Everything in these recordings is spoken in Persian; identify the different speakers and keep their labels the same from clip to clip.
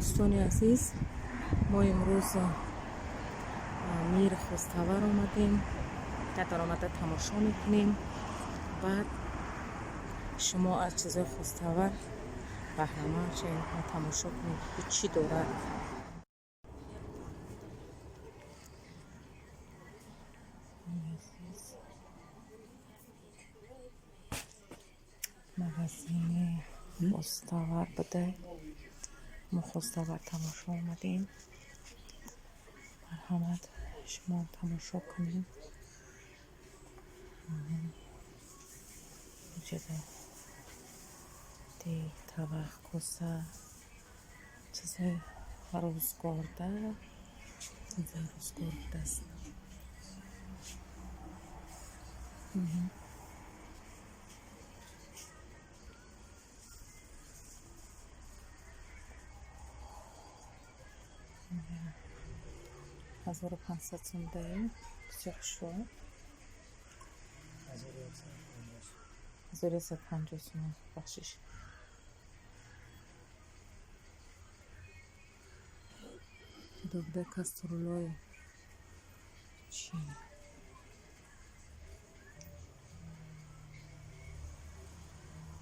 Speaker 1: دوستان عزیز، ما امروز میر خوستور آمدیم که در آمده تماشا میکنیم. بعد شما از چیزای خوستور بهره‌مند شین و تماشا کنید که چی دارد. مغازین خوستور بوده، ما خوستور تماشا آمدیم. مرحمت شما تماشا کنید. چیزه دی طبق کوسه چیزه روزگارده است. هزار و 500 سنده بسیار شد. 1150 سنده بخشش. دوباره کسترولای چین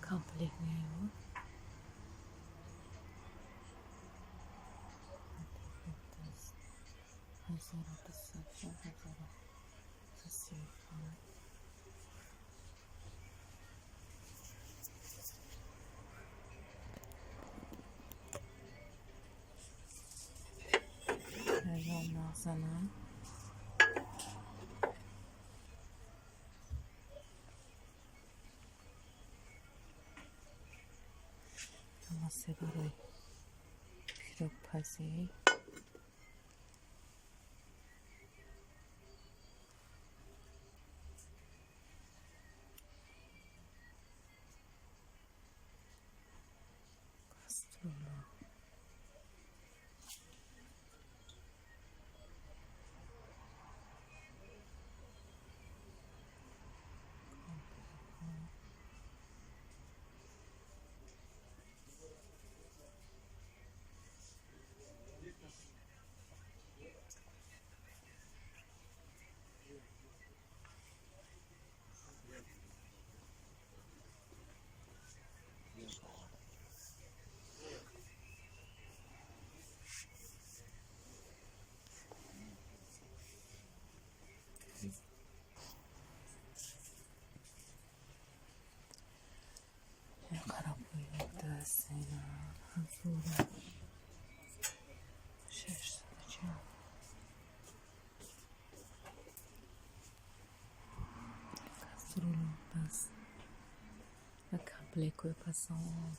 Speaker 1: کامپلیت میاد. مغزنم تماسه برای پیروک پزی کسترولا قرابوی دست اینا هزار 640 کسترولو بس و کمپلیکوی پسان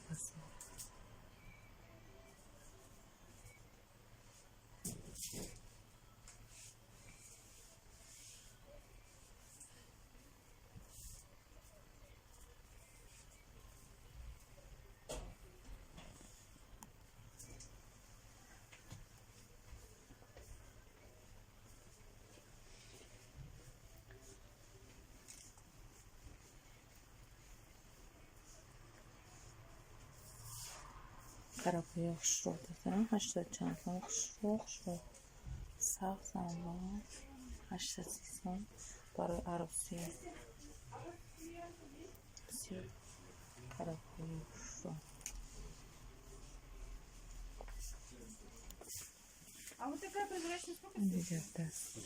Speaker 1: قرابوی شروع دادم 80 چند شروع سخت زنبان 800 سیستم برای عروسی بسیار قرابوی شروع دیگر دست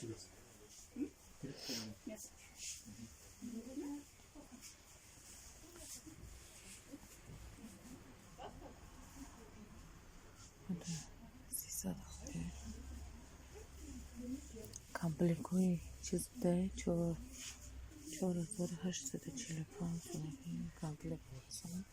Speaker 1: کامپلیکوی چیز بوده 4845 کامپلیک بسن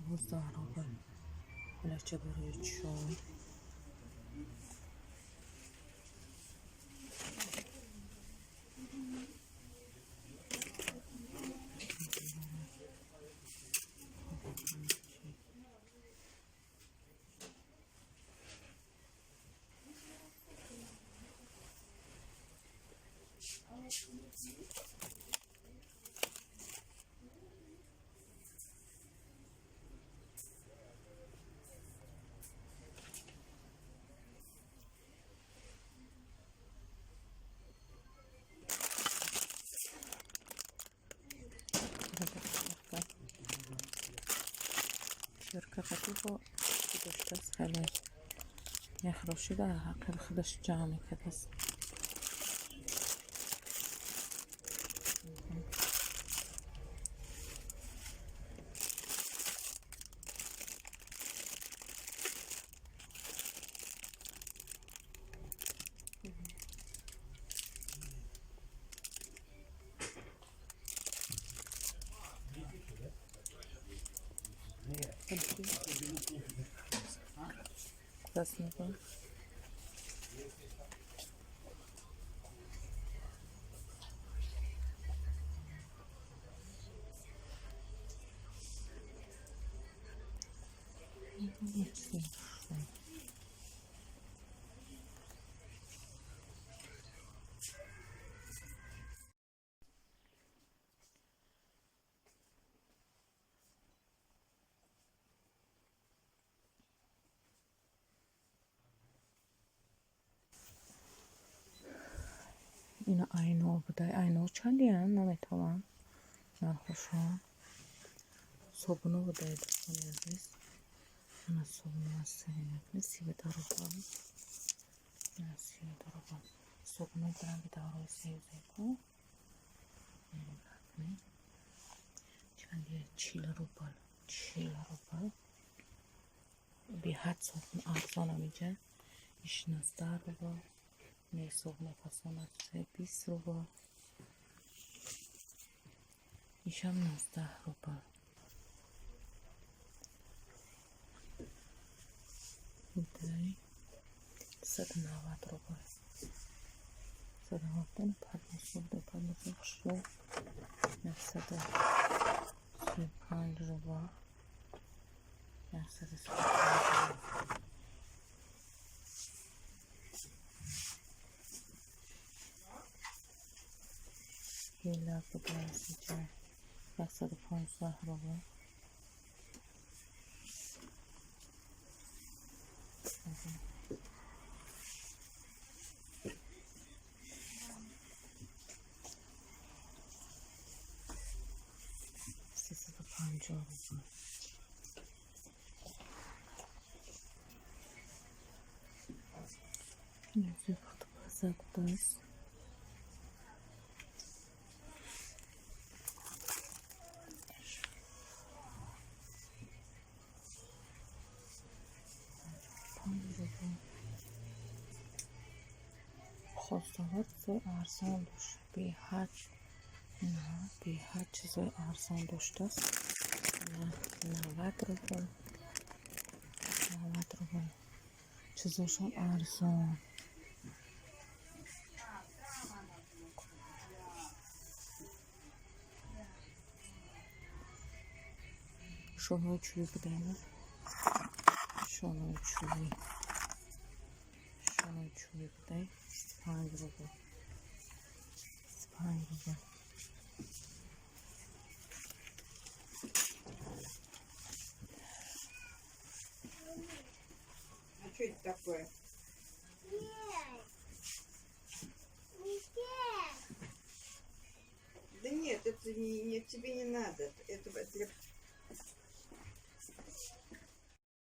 Speaker 1: دوست دارم بلچه برای چون شركة خفيفة قداش تسهل يخرج ده حق خدش جامي كدس Красного. اینا عینو بوده عینو چندی هم نمیتوان نرخوشان صبحونو بوده دستان عزیز انا صبحونو هسته اینه سیبه دارو با اینا سیبه دارو با صبحونو برم به دارو سیبه با چندی 40 روبل بی حد صبحون ارزانه میگه ایش 19 روبل نه صبحونه فصل 20 روبل ایشم 19 روبل بودایی 190 روبل 190 پرداخت بوده پرداخت شد 935 روبل 935 گیلا بوده از اینجا 115 روبل نزدیک تو بازه بوده است خواستهات چیزای ارزان داشت بی حد نه بی حد چیزای ارزان داشته است 90 روبل چیزاشون ارزان شونای چوبی بوده نه شونای چوبی بوده 5 روبل 5 روبل
Speaker 2: Что это такое? Да нет, это не тебе не надо. Это для